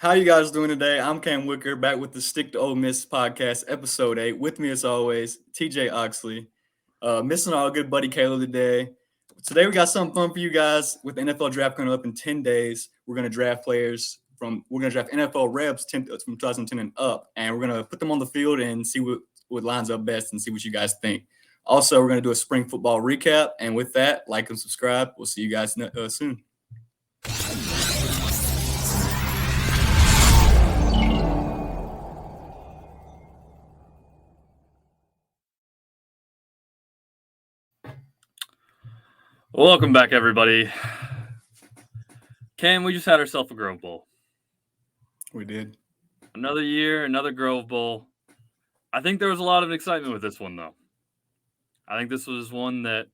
How you guys doing today? I'm Cam Wicker, back with the Stick to Ole Miss Podcast, Episode 8. With me, as always, TJ Oxley. Missing our good buddy Caleb today. Today, we got something fun for you guys with the NFL draft coming up in 10 days. We're going to draft NFL Rebs from 2010 and up, and we're going to put them on the field and see what lines up best and see what you guys think. Also, we're going to do a spring football recap, and with that, like and subscribe. We'll see you guys soon. Welcome back, everybody. Cam, we just had ourselves a Grove Bowl. We did. Another year, another Grove Bowl. I think there was a lot of excitement with this one, though. I think this was one that,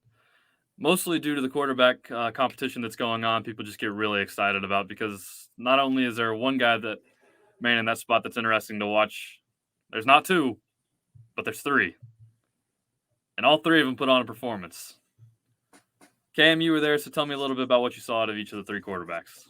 mostly due to the quarterback competition that's going on, people just get really excited about because not only is there one guy that, man, in that spot that's interesting to watch, there's not two, but there's three. And all three of them put on a performance. Cam, you were there, so tell me a little bit about what you saw out of each of the three quarterbacks.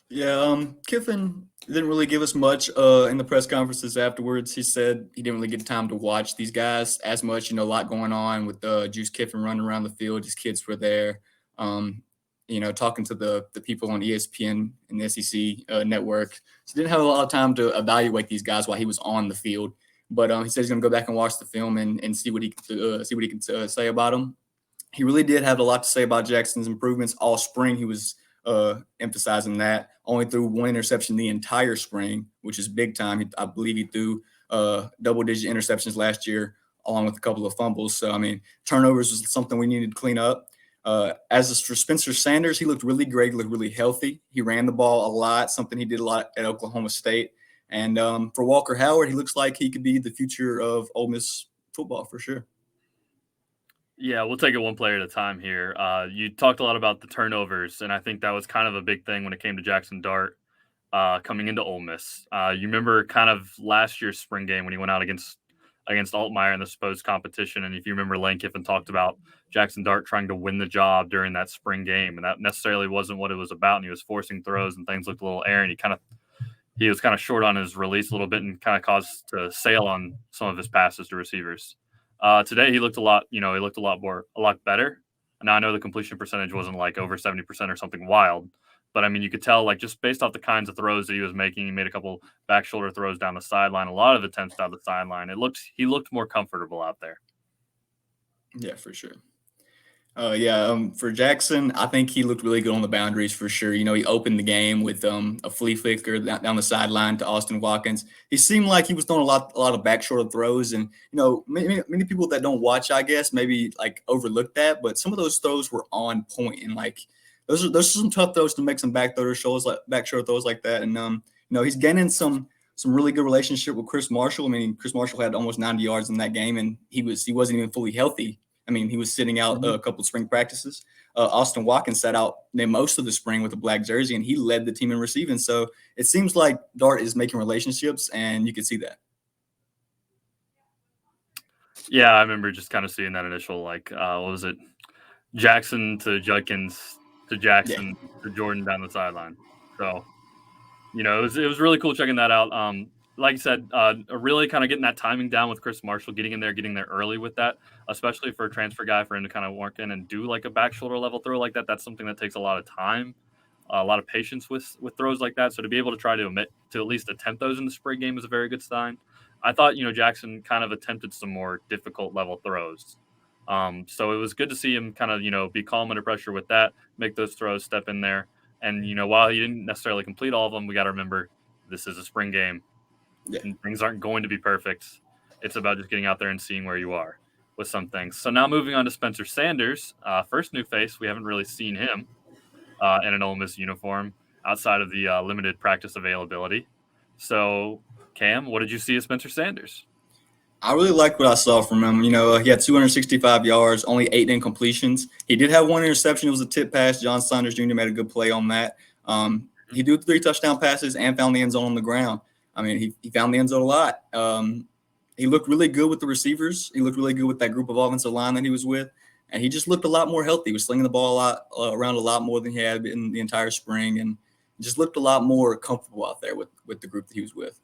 Yeah, Kiffin didn't really give us much in the press conferences afterwards. He said he didn't really get time to watch these guys as much. A lot going on with Juice Kiffin running around the field. His kids were there, talking to the people on ESPN and the SEC network. So he didn't have a lot of time to evaluate these guys while he was on the field. But he said he's going to go back and watch the film and see what he can say about them. He really did have a lot to say about Jackson's improvements all spring. He was emphasizing that. Only threw one interception the entire spring, which is big time. I believe he threw double-digit interceptions last year, along with a couple of fumbles. So, turnovers was something we needed to clean up. As for Spencer Sanders, he looked really great, looked really healthy. He ran the ball a lot, something he did a lot at Oklahoma State. And for Walker Howard, he looks like he could be the future of Ole Miss football for sure. Yeah, we'll take it one player at a time here. You talked a lot about the turnovers, and I think that was kind of a big thing when it came to Jackson Dart coming into Ole Miss. You remember kind of last year's spring game when he went out against Altmaier in the supposed competition, and if you remember, Lane Kiffin talked about Jackson Dart trying to win the job during that spring game, and that necessarily wasn't what it was about, and he was forcing throws, and things looked a little errant. He was kind of short on his release a little bit and kind of caused to sail on some of his passes to receivers. Today he looked a lot better. Now I know the completion percentage wasn't like over 70% or something wild, but you could tell just based off the kinds of throws that he was making, he made a couple back shoulder throws down the sideline, a lot of attempts down the sideline. He looked more comfortable out there. Yeah, for sure. For Jackson, I think he looked really good on the boundaries for sure. He opened the game with a flea flicker down the sideline to Austin Watkins. He seemed like he was throwing a lot of back shoulder throws, and many people that don't watch, I guess, maybe overlook that. But some of those throws were on point, and those are some tough throws to make some back shoulder throws like that. And he's gaining some really good relationship with Chris Marshall. Chris Marshall had almost 90 yards in that game, and he wasn't even fully healthy. He was sitting out a couple of spring practices. Austin Watkins sat out most of the spring with a black jersey, and he led the team in receiving. So it seems like Dart is making relationships, and you can see that. Yeah, I remember just kind of seeing that initial, what was it? Jackson to Judkins to Jackson to Jordan down the sideline. So, it was really cool checking that out. Like I said, really kind of getting that timing down with Chris Marshall, getting there early with that, especially for a transfer guy, for him to kind of work in and do a back shoulder level throw like that. That's something that takes a lot of time, a lot of patience with throws like that. So to be able to try to at least attempt those in the spring game is a very good sign. I thought, Jackson kind of attempted some more difficult level throws. So it was good to see him kind of, be calm under pressure with that, make those throws, step in there. And, while he didn't necessarily complete all of them, we got to remember this is a spring game. Yeah. And things aren't going to be perfect. It's about just getting out there and seeing where you are with some things. So now moving on to Spencer Sanders, first new face. We haven't really seen him in an Ole Miss uniform outside of the limited practice availability. So, Cam, what did you see of Spencer Sanders? I really liked what I saw from him. He had 265 yards, only 8 incompletions. He did have one interception. It was a tip pass. John Saunders Jr. made a good play on that. He threw 3 touchdown passes and found the end zone on the ground. He found the end zone a lot. He looked really good with the receivers. He looked really good with that group of offensive line that he was with. And he just looked a lot more healthy. He was slinging the ball around a lot more than he had in the entire spring. And, just looked a lot more comfortable out there with the group that he was with.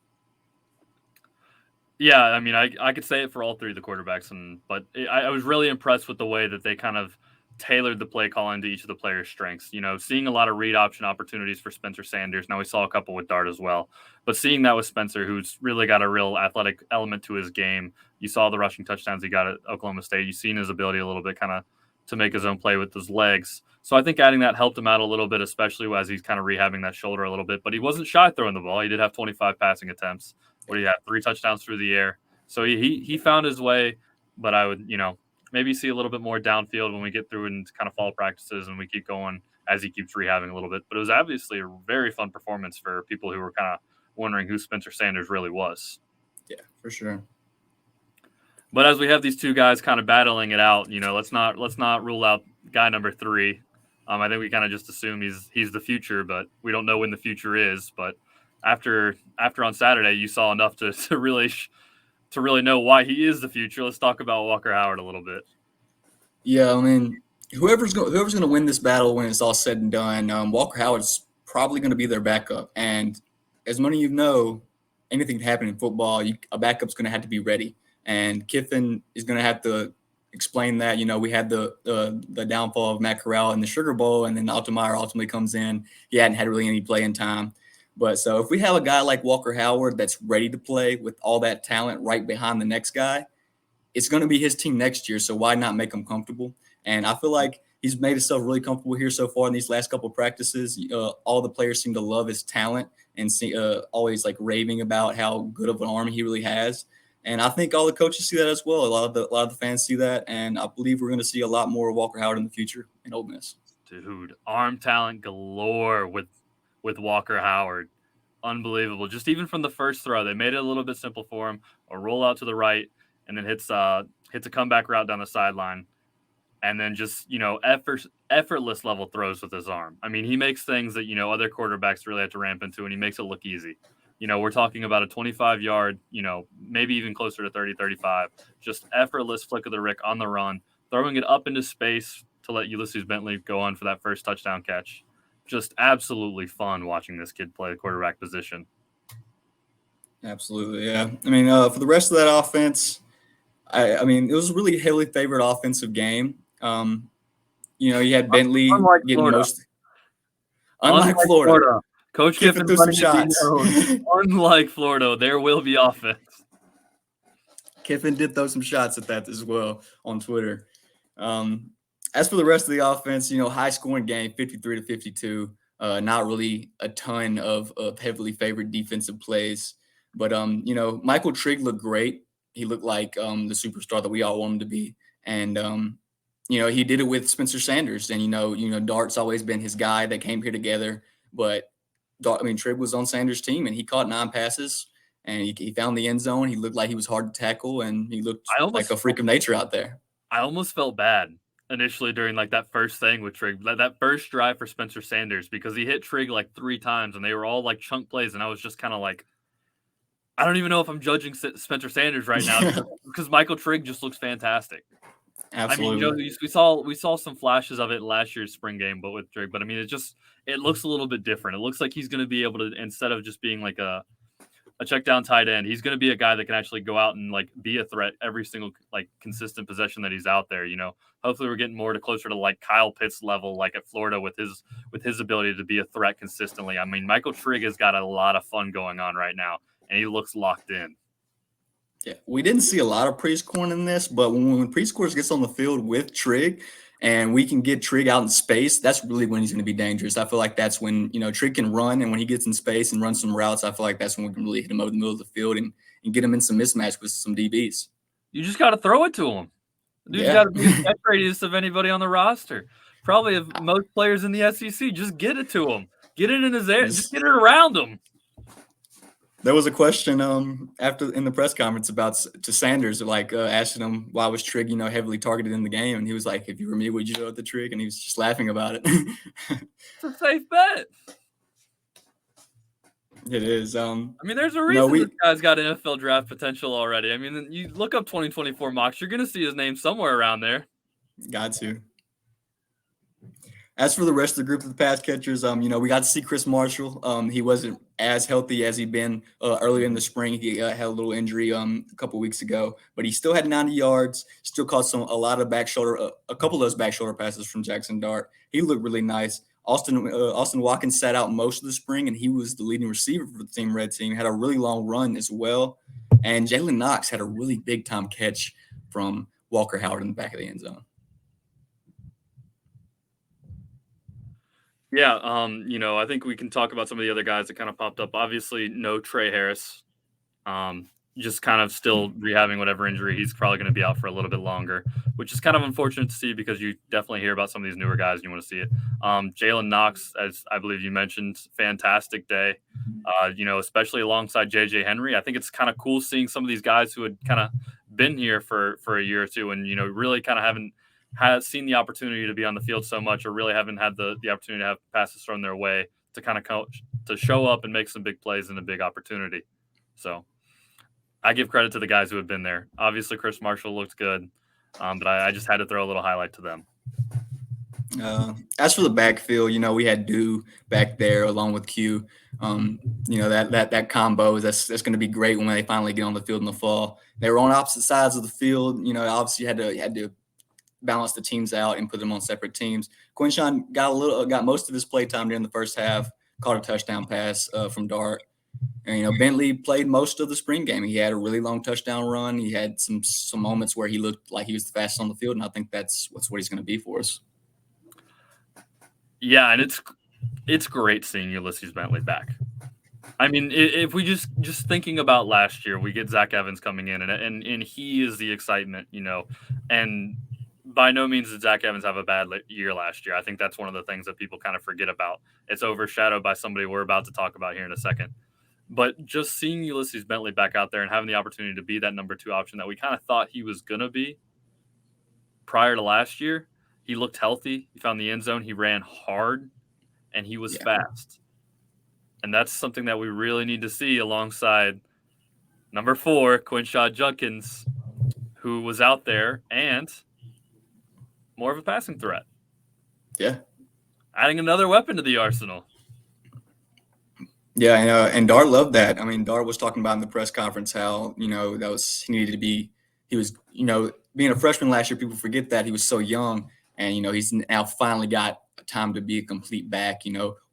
Yeah, I mean, I could say it for all three of the quarterbacks, but I was really impressed with the way that they kind of tailored the play call into each of the players' strengths. You know, seeing a lot of read option opportunities for Spencer Sanders. Now we saw a couple with Dart as well, but seeing that with Spencer, who's really got a real athletic element to his game. You saw the rushing touchdowns he got at Oklahoma State. You've seen his ability a little bit kind of to make his own play with his legs. So I think adding that helped him out a little bit, especially as he's kind of rehabbing that shoulder a little bit. But he wasn't shy throwing the ball. He did have 25 passing attempts. What do you have? 3 touchdowns through the air. So he found his way, but I would, maybe see a little bit more downfield when we get through into kind of fall practices and we keep going as he keeps rehabbing a little bit. But it was obviously a very fun performance for people who were kind of wondering who Spencer Sanders really was. Yeah, for sure. But as we have these two guys kind of battling it out, let's not rule out guy number 3. I think we kind of just assume he's the future, but we don't know when the future is. But after on Saturday, you saw enough to really know why he is the future. Let's talk about Walker Howard a little bit. Yeah, I mean, whoever's going to win this battle when it's all said and done, Walker Howard's probably going to be their backup. And as many of you know, anything can happen in football. A backup's going to have to be ready. And Kiffin is going to have to explain that. We had the downfall of Matt Corral in the Sugar Bowl, and then Altmaier ultimately comes in. He hadn't had really any playing time. But so if we have a guy like Walker Howard that's ready to play with all that talent right behind the next guy, it's going to be his team next year. So why not make him comfortable? And I feel like he's made himself really comfortable here so far in these last couple of practices. All the players seem to love his talent and always like raving about how good of an arm he really has. And I think all the coaches see that as well. A lot of the fans see that, and I believe we're going to see a lot more of Walker Howard in the future in Ole Miss. Dude, arm talent galore with Walker Howard. Unbelievable. Just even from the first throw, they made it a little bit simple for him. A roll out to the right, and then hits a comeback route down the sideline. And then just, effortless level throws with his arm. I mean, he makes things that, other quarterbacks really have to ramp into, and he makes it look easy. We're talking about a 25-yard, maybe even closer to 30, 35, just effortless flick of the Rick on the run, throwing it up into space to let Ulysses Bentley go on for that first touchdown catch. Just absolutely fun watching this kid play the quarterback position. Absolutely, yeah. I mean, for the rest of that offense, I mean, it was a really heavily favored offensive game. You had Bentley getting most. Unlike Florida. Coach Kiffin threw some shots. Unlike Florida, there will be offense. Kiffin did throw some shots at that as well on Twitter. As for the rest of the offense, high scoring game, 53-52. Not really a ton of heavily favored defensive plays, but Michael Trigg looked great. He looked like the superstar that we all want him to be, and he did it with Spencer Sanders, and Dart's always been his guy. They came here together, but Trigg was on Sanders' team, and he caught 9 passes, and he found the end zone. He looked like he was hard to tackle, and he looked like a freak of nature out there. I almost felt bad initially during like that first thing with Trigg, that first drive for Spencer Sanders, because he hit Trigg like 3 times, and they were all like chunk plays, and I was just kind of like, I don't even know if I'm judging Spencer Sanders right now because Michael Trigg just looks fantastic. Absolutely. I mean, we saw some flashes of it in last year's spring game, but with Trigg. But I mean, it looks a little bit different. It looks like he's going to be able to, instead of just being like a check down tight end, he's going to be a guy that can actually go out and like be a threat every single like consistent possession that he's out there. Hopefully we're getting more closer to like Kyle Pitts level, like at Florida with his ability to be a threat consistently. I mean, Michael Trigg has got a lot of fun going on right now, and he looks locked in. Yeah, we didn't see a lot of Prieskorn in this, but when Prieskorn gets on the field with Trigg and we can get Trigg out in space, that's really when he's going to be dangerous. I feel like that's when, Trigg can run, and when he gets in space and runs some routes, I feel like that's when we can really hit him over the middle of the field and get him in some mismatch with some DBs. You just got to throw it to him. Dude's got to be the catch radius of anybody on the roster. Probably of most players in the SEC. Just get it to him. Get it in his air. Just get it around him. There was a question after in the press conference to Sanders, asking him why was Trigg, heavily targeted in the game, and he was like, "If you were me, would you throw at the Trigg?" And he was just laughing about it. It's a safe bet. It is. There's a reason this guy's got NFL draft potential already. I mean, you look up 2024 mocks, you're going to see his name somewhere around there. Got to. As for the rest of the group of the pass catchers, we got to see Chris Marshall. He wasn't as healthy as he'd been earlier in the spring. He had a little injury a couple weeks ago, but he still had 90 yards. Still caught a lot of back shoulder, a couple of those back shoulder passes from Jackson Dart. He looked really nice. Austin Watkins sat out most of the spring, and he was the leading receiver for the Team Red Team. Had a really long run as well, and Jalen Knox had a really big time catch from Walker Howard in the back of the end zone. Yeah, I think we can talk about some of the other guys that kind of popped up. Obviously, no Trey Harris. Just kind of still rehabbing whatever injury. He's probably going to be out for a little bit longer, which is kind of unfortunate to see because you definitely hear about some of these newer guys and you want to see it. Jalen Knox, as I believe you mentioned, fantastic day, especially alongside JJ Henry. I think it's kind of cool seeing some of these guys who had kind of been here for a year or two and, really kind of haven't seen the opportunity to be on the field so much or really haven't had the opportunity to have passes thrown their way to kind of to show up and make some big plays and a big opportunity. So I give credit to the guys who have been there. Obviously, Chris Marshall looked good, but I just had to throw a little highlight to them. As for the backfield, we had Dew back there along with Q. That combo that's going to be great when they finally get on the field in the fall. They were on opposite sides of the field. Obviously you had to balance the teams out and put them on separate teams. Quinshawn got most of his play time during the first half. Caught a touchdown pass from Dart. And, Bentley played most of the spring game. He had a really long touchdown run. He had some moments where he looked like he was the fastest on the field, and I think that's what he's going to be for us. Yeah, and it's great seeing Ulysses Bentley back. I mean, if we just thinking about last year, we get Zach Evans coming in, and he is the excitement, and by no means did Zach Evans have a bad year last year. I think that's one of the things that people kind of forget about. It's overshadowed by somebody we're about to talk about here in a second. But just seeing Ulysses Bentley back out there and having the opportunity to be that number 2 option that we kind of thought he was going to be prior to last year, he looked healthy. He found the end zone. He ran hard, and he was fast. And that's something that we really need to see alongside number 4, Quinshawn Judkins, who was out there and more of a passing threat. Yeah. Adding another weapon to the arsenal. Yeah, and Dart loved that. I mean, Dart was talking about in the press conference how, he needed to be – he was, being a freshman last year, people forget that he was so young. And, he's now finally got time to be a complete back,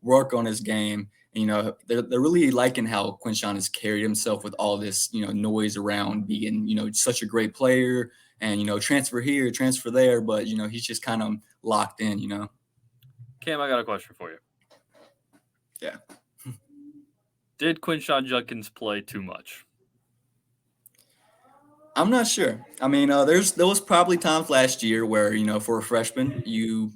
work on his game. And, they're really liking how Quinshawn has carried himself with all this, noise around being, such a great player and, transfer here, transfer there. But, he's just kind of locked in, Cam, I got a question for you. Yeah. Did Quinshawn Judkins play too much? I'm not sure. I mean, there was probably times last year where, for a freshman, you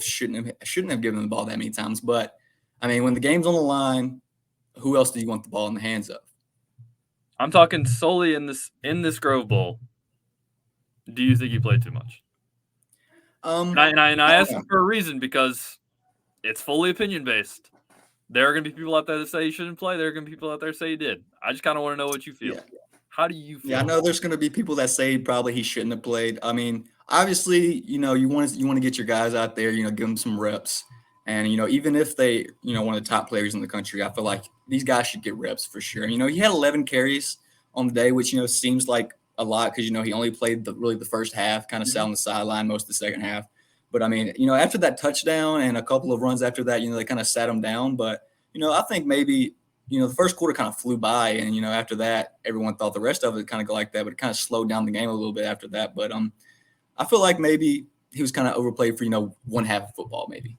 shouldn't have given the ball that many times. But, I mean, when the game's on the line, who else do you want the ball in the hands of? I'm talking solely in this Grove Bowl. Do you think he played too much? I asked him for a reason because it's fully opinion-based. There are going to be people out there that say he shouldn't play. There are going to be people out there that say he did. I just kind of want to know what you feel. Yeah. How do you feel? Yeah, I know there's going to be people that say probably he shouldn't have played. I mean, obviously, you want to get your guys out there, give them some reps. And, even if they, one of the top players in the country, I feel like these guys should get reps for sure. He had 11 carries on the day, which, seems like a lot because, he only played the first half, kind of sat on the sideline most of the second half. But, I mean, after that touchdown and a couple of runs after that, they kind of sat him down. But, I think maybe, the first quarter kind of flew by. And, after that, everyone thought the rest of it kind of go like that. But it kind of slowed down the game a little bit after that. But I feel like maybe he was kind of overplayed for, one half of football maybe.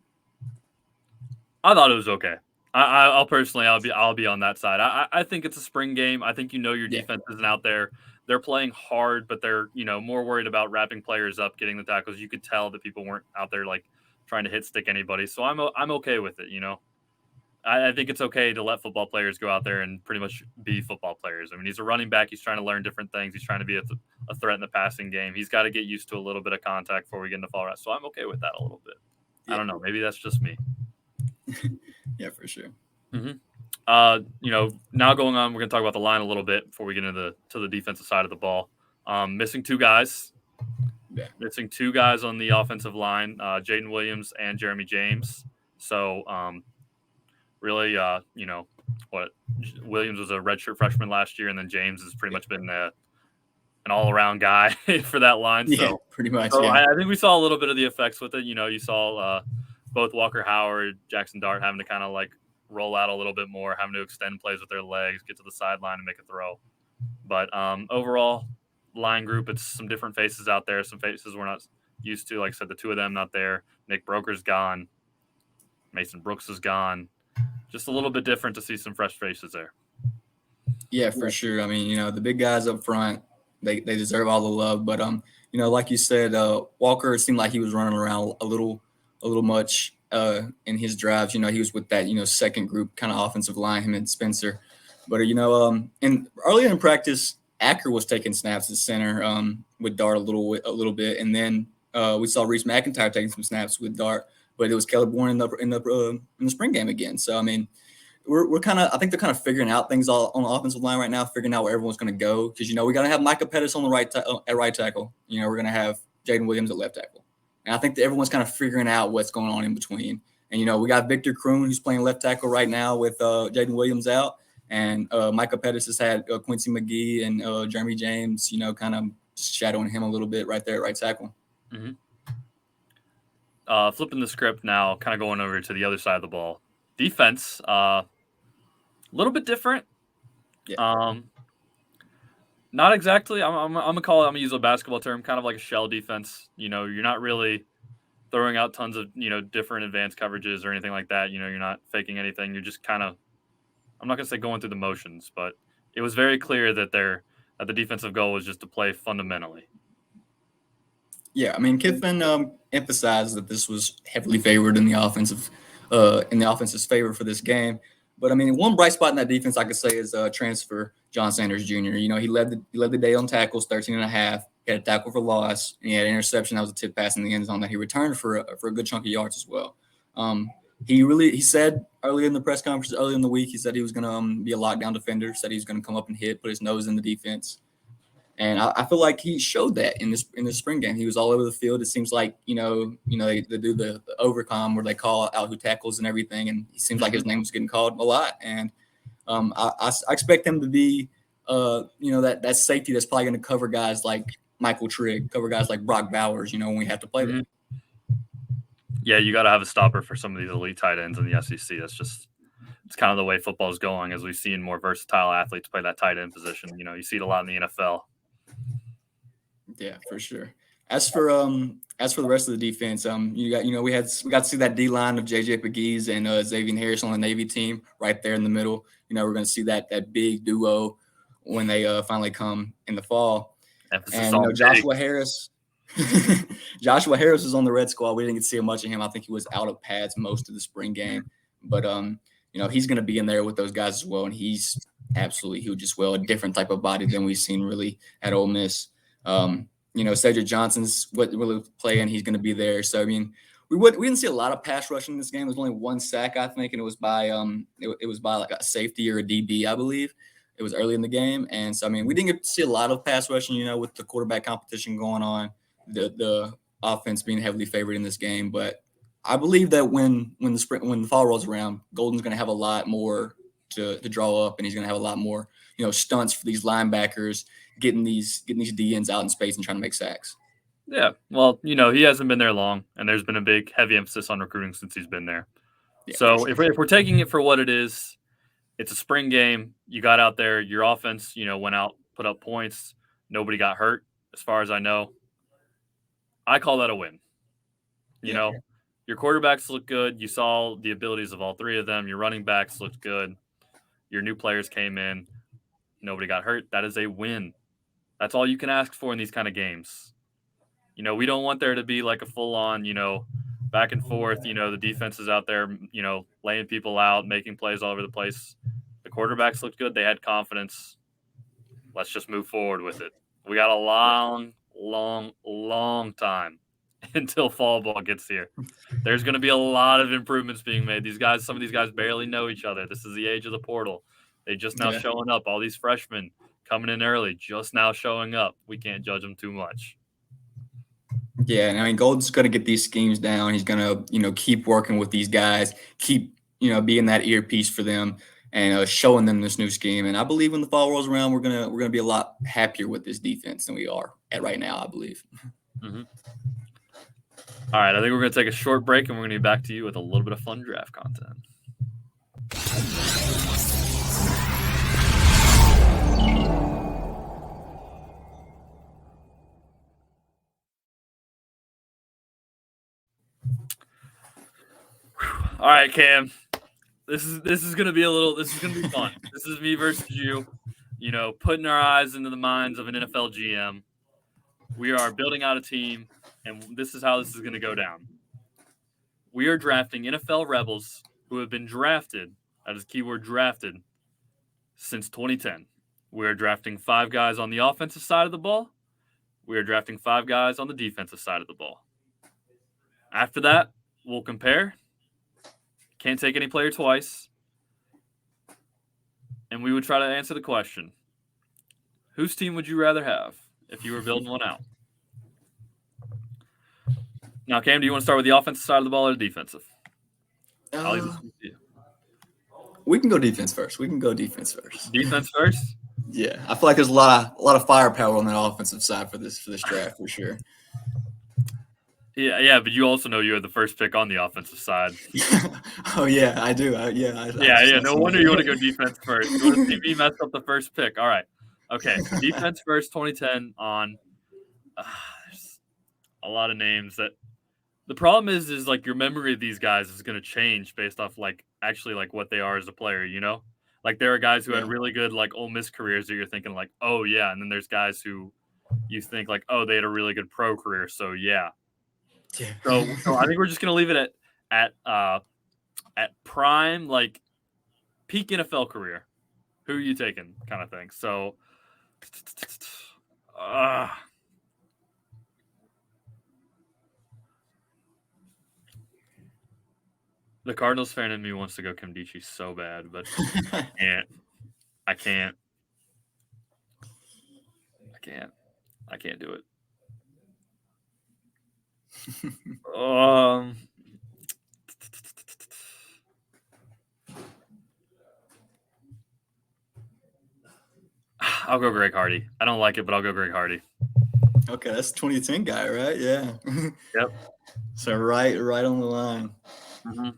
I thought it was okay. I'll personally, I'll be on that side. I think it's a spring game. I think your defense isn't out there. They're playing hard, but they're more worried about wrapping players up, getting the tackles. You could tell that people weren't out there like trying to hit stick anybody. So I'm okay with it. I think it's okay to let football players go out there and pretty much be football players. I mean, he's a running back. He's trying to learn different things. He's trying to be a threat in the passing game. He's got to get used to a little bit of contact before we get into fall rest. So I'm okay with that a little bit. Yeah. I don't know. Maybe that's just me. Yeah, for sure. Mm-hmm. Now going on, we're going to talk about the line a little bit before we get into the defensive side of the ball. Missing 2 guys. Yeah. missing two guys on the offensive line, Jaden Williams and Jeremy James. So really, Williams was a redshirt freshman last year, and then James has pretty much been an all-around guy for that line. Yeah, So pretty much. So Yeah. I think we saw a little bit of the effects with it. You saw both Walker Howard, Jackson Dart having to kind of like roll out a little bit more, having to extend plays with their legs, get to the sideline and make a throw. But overall, line group, it's some different faces out there, some faces we're not used to. Like I said, the two of them not there. Nick Broker's gone. Mason Brooks is gone. Just a little bit different to see some fresh faces there. Yeah, for sure. I mean, the big guys up front, they deserve all the love. But like you said, Walker seemed like he was running around a little much in his drives. He was with that second group kind of offensive line, him and Spencer. But and earlier in practice, Acker was taking snaps at center with Dart a little bit, and then we saw Reese McIntyre taking some snaps with Dart. But it was Caleb Bourne in the spring game again. So I mean, we're kind of, I think they're kind of figuring out things all on the offensive line right now, figuring out where everyone's going to go. Because, we got to have Micah Pettis on the at right tackle. We're going to have Jaden Williams at left tackle. And I think that everyone's kind of figuring out what's going on in between. And, we got Victor Kroon, who's playing left tackle right now with Jaden Williams out. And Micah Pettis has had Quincy McGee and Jeremy James, kind of shadowing him a little bit right there at right tackle. Mm-hmm. Flipping the script now, kind of going over to the other side of the ball. Defense, a little bit different. Yeah. Not exactly. I'm gonna use a basketball term, kind of like a shell defense. You're not really throwing out tons of different advanced coverages or anything like that. You're not faking anything. You're just kind of, I'm not gonna say going through the motions, but it was very clear that the defensive goal was just to play fundamentally. Yeah, I mean, Kiffin emphasized that this was heavily favored in the offense's favor for this game. But I mean, one bright spot in that defense I could say is transfer John Sanders Jr. He led the day on tackles, 13.5. He had a tackle for loss, and he had an interception. That was a tip pass in the end zone that he returned for a good chunk of yards as well. He said earlier in the press conference, earlier in the week, he said he was going to be a lockdown defender, said he was going to come up and hit, put his nose in the defense. And I feel like he showed that in this spring game. He was all over the field. It seems like they do the overcom where they call out who tackles and everything, and it seems like his name was getting called a lot. And I expect him to be that safety that's probably going to cover guys like Michael Trigg, cover guys like Brock Bowers. When we have to play them. Yeah, you got to have a stopper for some of these elite tight ends in the SEC. It's kind of the way football is going, as we've seen more versatile athletes play that tight end position. You see it a lot in the NFL. Yeah, for sure. As for the rest of the defense, we got to see that D line of JJ Pegues and Xavier Harris on the Navy team right there in the middle. We're going to see that big duo when they finally come in the fall. And Joshua Harris. Joshua Harris was on the Red Squad. We didn't get to see much of him. I think he was out of pads most of the spring game, but he's going to be in there with those guys as well, and he's absolutely huge as well. A different type of body than we've seen really at Ole Miss. Cedric Johnson's really playing. He's going to be there. So, I mean, we didn't see a lot of pass rushing in this game. There was only one sack, I think, and it was by like a safety or a DB, I believe. It was early in the game. And so, I mean, we didn't get to see a lot of pass rushing, with the quarterback competition going on, the offense being heavily favored in this game. But I believe that when the fall rolls around, Golden's going to have a lot more to draw up, and he's going to have a lot more, stunts for these linebackers, getting these DNs out in space and trying to make sacks. Yeah, well, he hasn't been there long, and there's been a big, heavy emphasis on recruiting since he's been there. Yeah, so sure. if we're taking it for what it is, it's a spring game. You got out there, your offense, went out, put up points. Nobody got hurt, as far as I know. I call that a win. Your quarterbacks look good. You saw the abilities of all three of them. Your running backs looked good. Your new players came in. Nobody got hurt. That is a win. That's all you can ask for in these kind of games. We don't want there to be like a full-on, back and forth. The defense is out there, laying people out, making plays all over the place. The quarterbacks looked good. They had confidence. Let's just move forward with it. We got a long, long, long time until fall ball gets here. There's going to be a lot of improvements being made. Some of these guys barely know each other. This is the age of the portal. They just now showing up. All these freshmen coming in early, just now showing up. We can't judge them too much. Yeah, and I mean, Golden's going to get these schemes down. He's going to, keep working with these guys, keep, being that earpiece for them and showing them this new scheme. And I believe when the fall rolls around, we're gonna be a lot happier with this defense than we are at right now, I believe. Mm-hmm. All right, I think we're going to take a short break, and we're going to be back to you with a little bit of fun draft content. All right, Cam. This is gonna be fun. This is me versus you. Putting our eyes into the minds of an NFL GM. We are building out a team, and this is how this is gonna go down. We are drafting NFL Rebels who have been drafted, that is keyword drafted, since 2010. We are drafting 5 guys on the offensive side of the ball. We are drafting 5 guys on the defensive side of the ball. After that, we'll compare. Can't take any player twice. And we would try to answer the question, whose team would you rather have if you were building one out? Now, Cam, do you want to start with the offensive side of the ball or the defensive? We can go defense first. Defense first? Yeah, I feel like there's a lot of firepower on that offensive side for this draft for sure. Yeah, but you also know you had the first pick on the offensive side. Oh yeah, I do. No wonder you want to go defense first. You want to see me mess up the first pick. All right. Okay, defense first, 2010 on. There's a lot of names that. The problem is like your memory of these guys is going to change based off like what they are as a player. Like there are guys who had really good like Ole Miss careers that you're thinking like, oh yeah, and then there's guys who you think like, oh, they had a really good pro career, so yeah. Yeah. So I think we're just gonna leave it at prime, like peak NFL career. Who are you taking, kind of thing. So, the Cardinals fan in me wants to go Kimdichie so bad, but I can't do it. I'll go Greg Hardy. I don't like it, but I'll go Greg Hardy. Okay, that's 2010 guy, right? Yeah. Yep. So right on the line. Mm-hmm.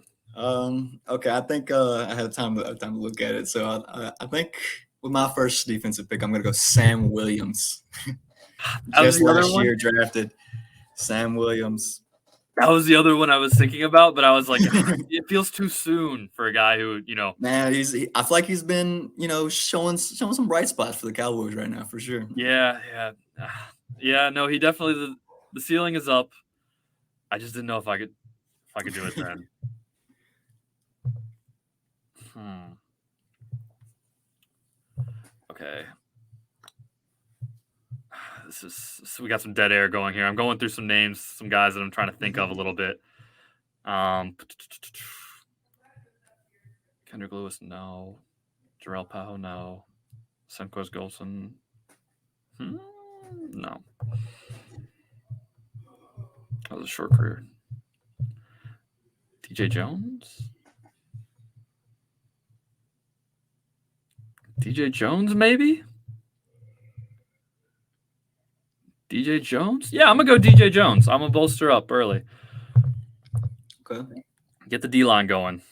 Okay, I think I had time to look at it. So I think with my first defensive pick, I'm gonna go Sam Williams. Just last year drafted Sam Williams. That was the other one I was thinking about, but I was like, it feels too soon for a guy who, Man, I feel like he's been, showing some bright spots for the Cowboys right now, for sure. Yeah. No, he definitely the ceiling is up. I just didn't know if I could do it then. Okay. We got some dead air going here. I'm going through some names, some guys that I'm trying to think of a little bit. Kendrick Lewis, no. Jarrell Powell, no. Semquez Golson, no. That was a short career. DJ Jones? DJ Jones, maybe? DJ Jones? Yeah, I'm going to go DJ Jones. I'm going to bolster up early. Okay. Get the D-line going.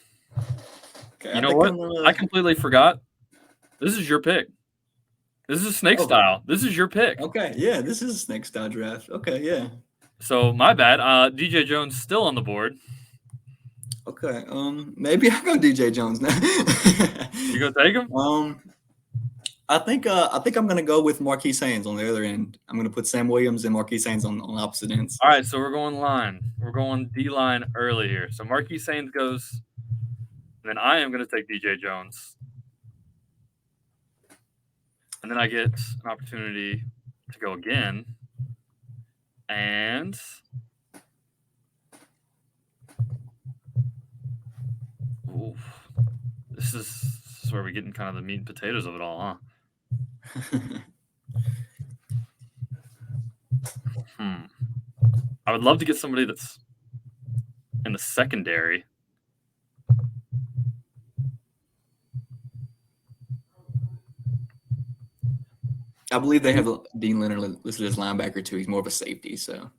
Okay, you know what? I completely forgot. This is your pick. This is snake style. This is your pick. Okay, yeah, this is a snake style draft. Okay, yeah. So, my bad. DJ Jones still on the board. Okay, maybe I'll go DJ Jones now. You gonna take him? I think I'm gonna go with Marquise Haynes on the other end. I'm gonna put Sam Williams and Marquise Haynes on opposite ends. All right, so we're going line. We're going D-line early here. So Marquise Haynes goes, and then I am gonna take DJ Jones, and then I get an opportunity to go again, and this is where we're getting kind of the meat and potatoes of it all, huh? I would love to get somebody that's in the secondary. I believe they have Dean Leonard listed as linebacker too. He's more of a safety, so.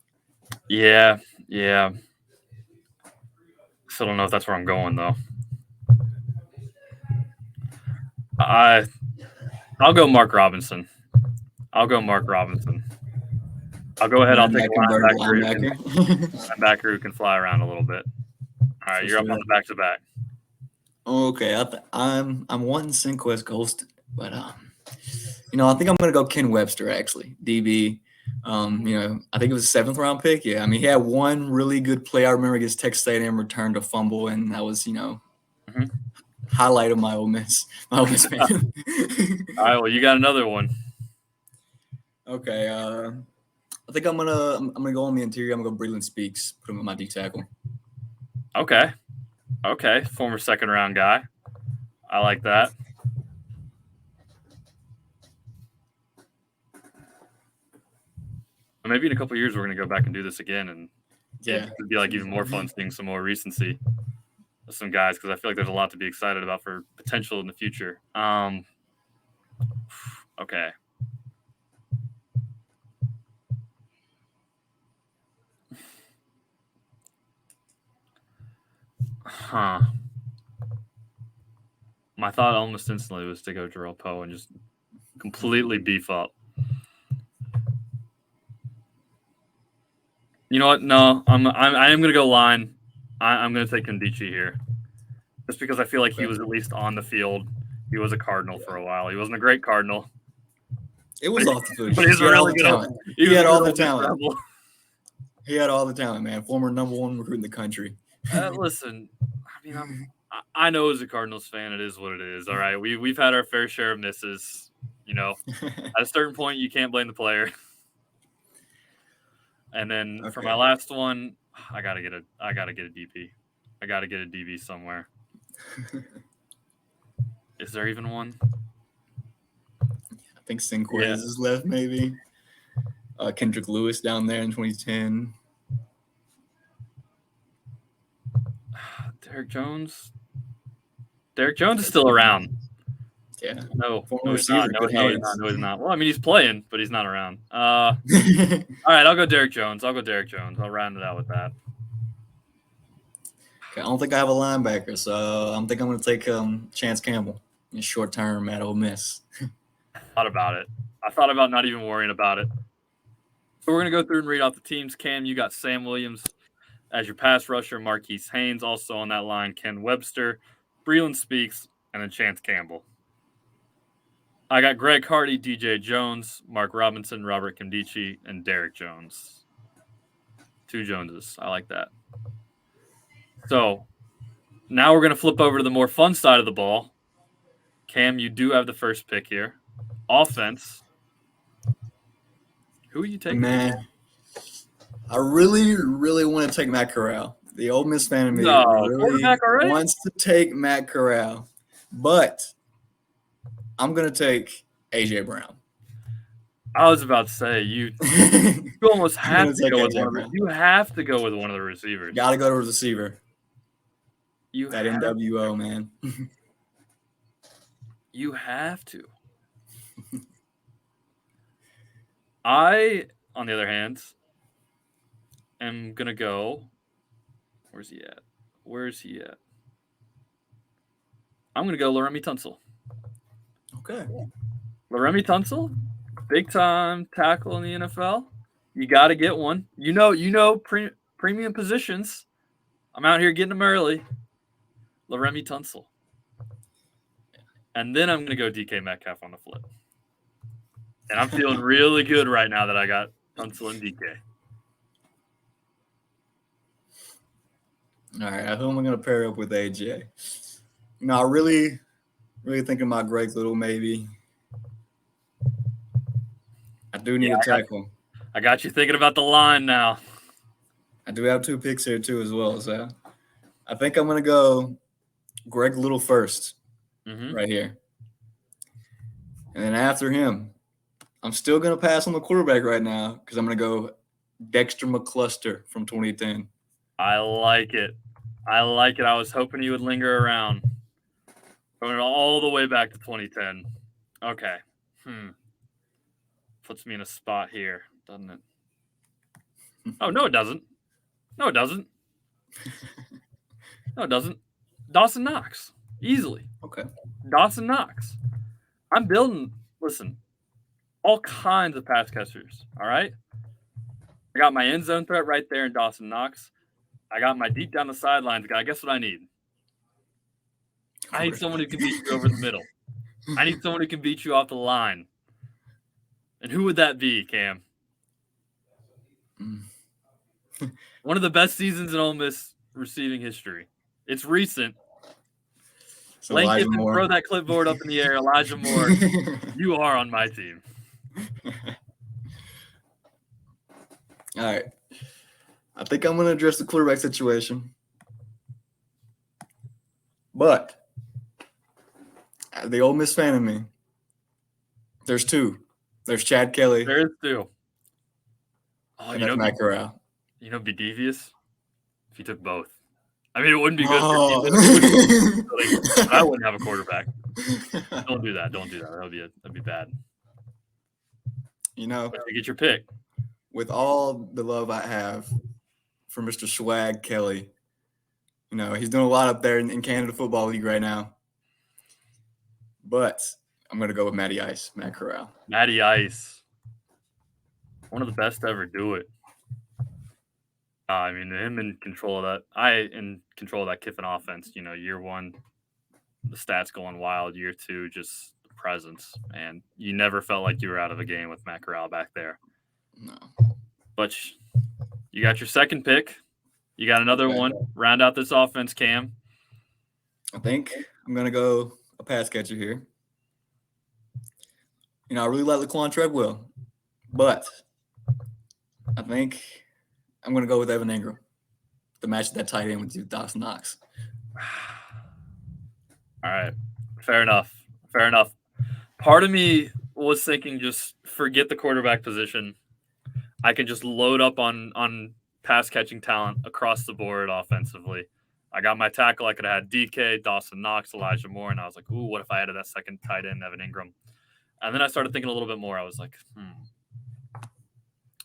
Yeah. Still don't know if that's where I'm going though. I'll go Mark Robinson. I'll go ahead. I'll take a linebacker who can fly around a little bit. All right, you're up on the back-to-back. Okay, I'm wanting Sinquest Ghost, but I think I'm gonna go Ken Webster actually, DB. I think it was a 7th round pick. Yeah, I mean he had one really good play. I remember against Texas A&M, returned a fumble, and that was highlight of my Ole Miss fan. All right, well you got another one. Okay, I think I'm gonna go on the interior. I'm gonna go Breland Speaks. Put him in my D tackle. Okay, former 2nd round guy. I like that. Maybe in a couple of years we're gonna go back and do this again, and it'd be like even more fun seeing some more recency of some guys because I feel like there's a lot to be excited about for potential in the future. Okay. Huh. My thought almost instantly was to go Jarrell Poe and just completely beef up. You know what? No, I am going to go line. I'm going to take Kondichi here, just because I feel like he was at least on the field. He was a Cardinal for a while. He wasn't a great Cardinal. It was off the foot. But he's really good talent. He had all the talent. He had all the talent, man. Former #1 recruit in the country. Listen, I mean, I know as a Cardinals fan, it is what it is. All right, we've had our fair share of misses. At a certain point, you can't blame the player. And then for my last one, I gotta get a DP. I gotta get a DB somewhere. Is there even one? I think Sinquez is left, maybe. Kendrick Lewis down there in 2010. Derek Jones. Derek Jones is still around. Yeah. No, he's not. No, he's not. Well, I mean, he's playing, but he's not around. All right, I'll go Derek Jones. I'll round it out with that. Okay, I don't think I have a linebacker, so I think I'm going to take Chance Campbell in short term at Ole Miss. I thought about it. I thought about not even worrying about it. So we're going to go through and read off the teams. Cam, you got Sam Williams as your pass rusher, Marquise Haynes also on that line, Ken Webster, Breland Speaks, and then Chance Campbell. I got Greg Hardy, DJ Jones, Mark Robinson, Robert Kimdichie, and Derek Jones. 2 Joneses. I like that. So now we're going to flip over to the more fun side of the ball. Cam, you do have the first pick here. Offense. Who are you taking? Man, I really, really want to take Matt Corral. The Ole Miss fan of me really wants to take Matt Corral. But I'm going to take A.J. Brown. I was about to say, you almost have to go with one of the, you have to go with one of the receivers. Got to go to the receiver. That NWO, man. You have to. I, on the other hand, am going to go. Where's he at? I'm going to go Laremy Tunsil. Okay. Laremy Tunsil, big time tackle in the NFL. You got to get one. Premium positions. I'm out here getting them early. Laremy Tunsil. And then I'm going to go DK Metcalf on the flip. And I'm feeling really good right now that I got Tunsil and DK. All right, who am I going to pair up with AJ? I really thinking about Greg Little maybe. I do need a tackle. I got you thinking about the line now. I do have 2 picks here too as well, so I think I'm going to go Greg Little first right here. And then after him, I'm still going to pass on the quarterback right now because I'm going to go Dexter McCluster from 2010. I like it. I like it. I was hoping he would linger around. Going all the way back to 2010. Okay. Puts me in a spot here, doesn't it? Oh, no, it doesn't. No, it doesn't. No, it doesn't. Dawson Knox. Easily. Okay. Dawson Knox. I'm building, listen, all kinds of pass catchers, all right? I got my end zone threat right there in Dawson Knox. I got my deep down the sidelines guy. Guess what I need? I need someone who can beat you over the middle. I need someone who can beat you off the line. And who would that be, Cam? One of the best seasons in Ole Miss receiving history. It's recent. So Lane Kiffin, throw that clipboard up in the air. Elijah Moore, you are on my team. All right. I think I'm going to address the quarterback situation. But the Ole Miss fan in me, there's two. There's Chad Kelly. There is two. Oh, and that's Matt Corral. You know, it'd be devious if you took both. I mean, it wouldn't be good for I wouldn't have a quarterback. Don't do that. Don't do that. That'd be bad. You know, but you get your pick. With all the love I have for Mr. Swag Kelly, you know, he's doing a lot up there in Canada Football League right now. But I'm going to go with Matt Corral. Matty Ice. One of the best to ever do it. I mean, him in control of that. In control of that Kiffin offense. You know, year one, the stats going wild. Year two, just the presence. And you never felt like you were out of a game with Matt Corral back there. No. But you got your second pick. You got another one. Round out this offense, Cam. I think I'm going to go a pass catcher here. You know, I really like Laquan Treadwell. But I think I'm going to go with Evan Ingram to match that tight end with Dawson Knox. All right. Fair enough. Part of me was thinking just forget the quarterback position. I can just load up on pass-catching talent across the board offensively. I got my tackle. I could have had DK, Dawson Knox, Elijah Moore, and I was like, ooh, what if I added that second tight end, Evan Ingram? And then I started thinking a little bit more. I was like,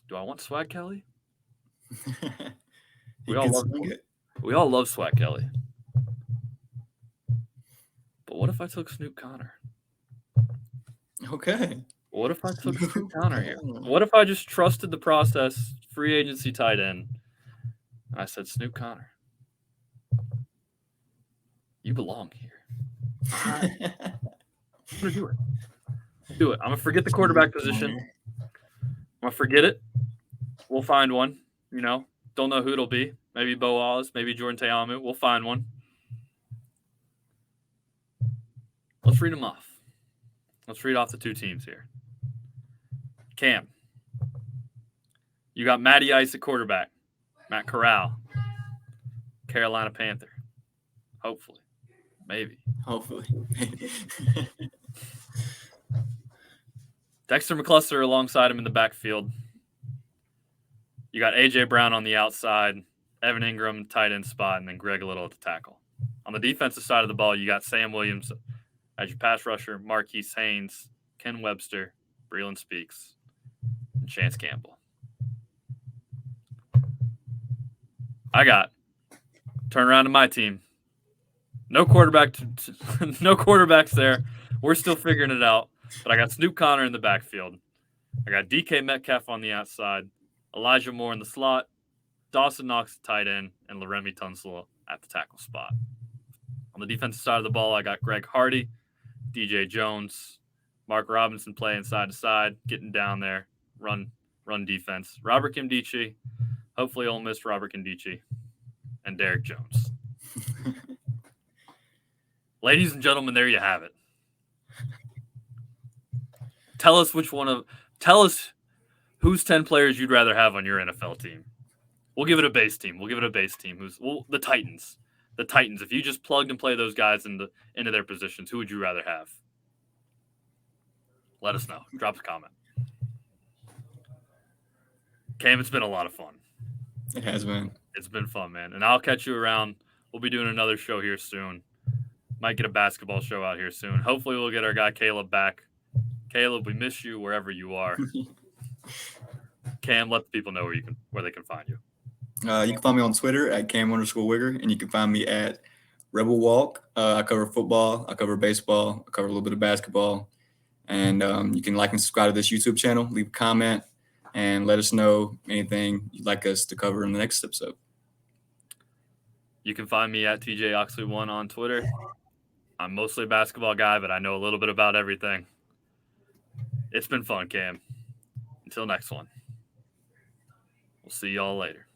do I want Swag Kelly? We all love Swag Kelly. But what if I took Snoop Connor? Okay. What if I took Snoop Connor here? What if I just trusted the process, free agency tight end, and I said, Snoop Connor, you belong here. I'm going to do it. I'm going to forget the quarterback position. I'm going to forget it. We'll find one. You know, don't know who it'll be. Maybe Bo Wallace, maybe Jordan Teamu. We'll find one. Let's read them off. Let's read off the two teams here. Cam, you got Matty Ice at quarterback. Matt Corral, Carolina Panther. Hopefully. Maybe. Hopefully. Dexter McCluster alongside him in the backfield. You got A.J. Brown on the outside, Evan Ingram, tight end spot, and then Greg Little at the tackle. On the defensive side of the ball, you got Sam Williams as your pass rusher, Marquise Haynes, Ken Webster, Breland Speaks, and Chance Campbell. Turn around to my team. No quarterback, no quarterbacks there. We're still figuring it out. But I got Snoop Connor in the backfield. I got DK Metcalf on the outside, Elijah Moore in the slot, Dawson Knox at tight end, and Laremy Tunsil at the tackle spot. On the defensive side of the ball, I got Greg Hardy, DJ Jones, Mark Robinson playing side to side, getting down there, run defense. Robert Kimdichie, hopefully Ole Miss Robert Kimdichie, and Derek Jones. Ladies and gentlemen, there you have it. Tell us who's 10 players you'd rather have on your NFL team. We'll give it a base team. The Titans. The Titans. If you just plugged and play those guys into their positions, who would you rather have? Let us know. Drop a comment. Cam, it's been a lot of fun. It has been. It's been fun, man. And I'll catch you around. We'll be doing another show here soon. Might get a basketball show out here soon. Hopefully we'll get our guy Caleb back. Caleb, we miss you wherever you are. Cam, let the people know where they can find you. You can find me on Twitter at Cam_Wicker, and you can find me at Rebel Walk. I cover football, I cover baseball, I cover a little bit of basketball. And you can like and subscribe to this YouTube channel, leave a comment, and let us know anything you'd like us to cover in the next episode. You can find me at TJ Oxley 1 on Twitter. I'm mostly a basketball guy, but I know a little bit about everything. It's been fun, Cam. Until next one. We'll see y'all later.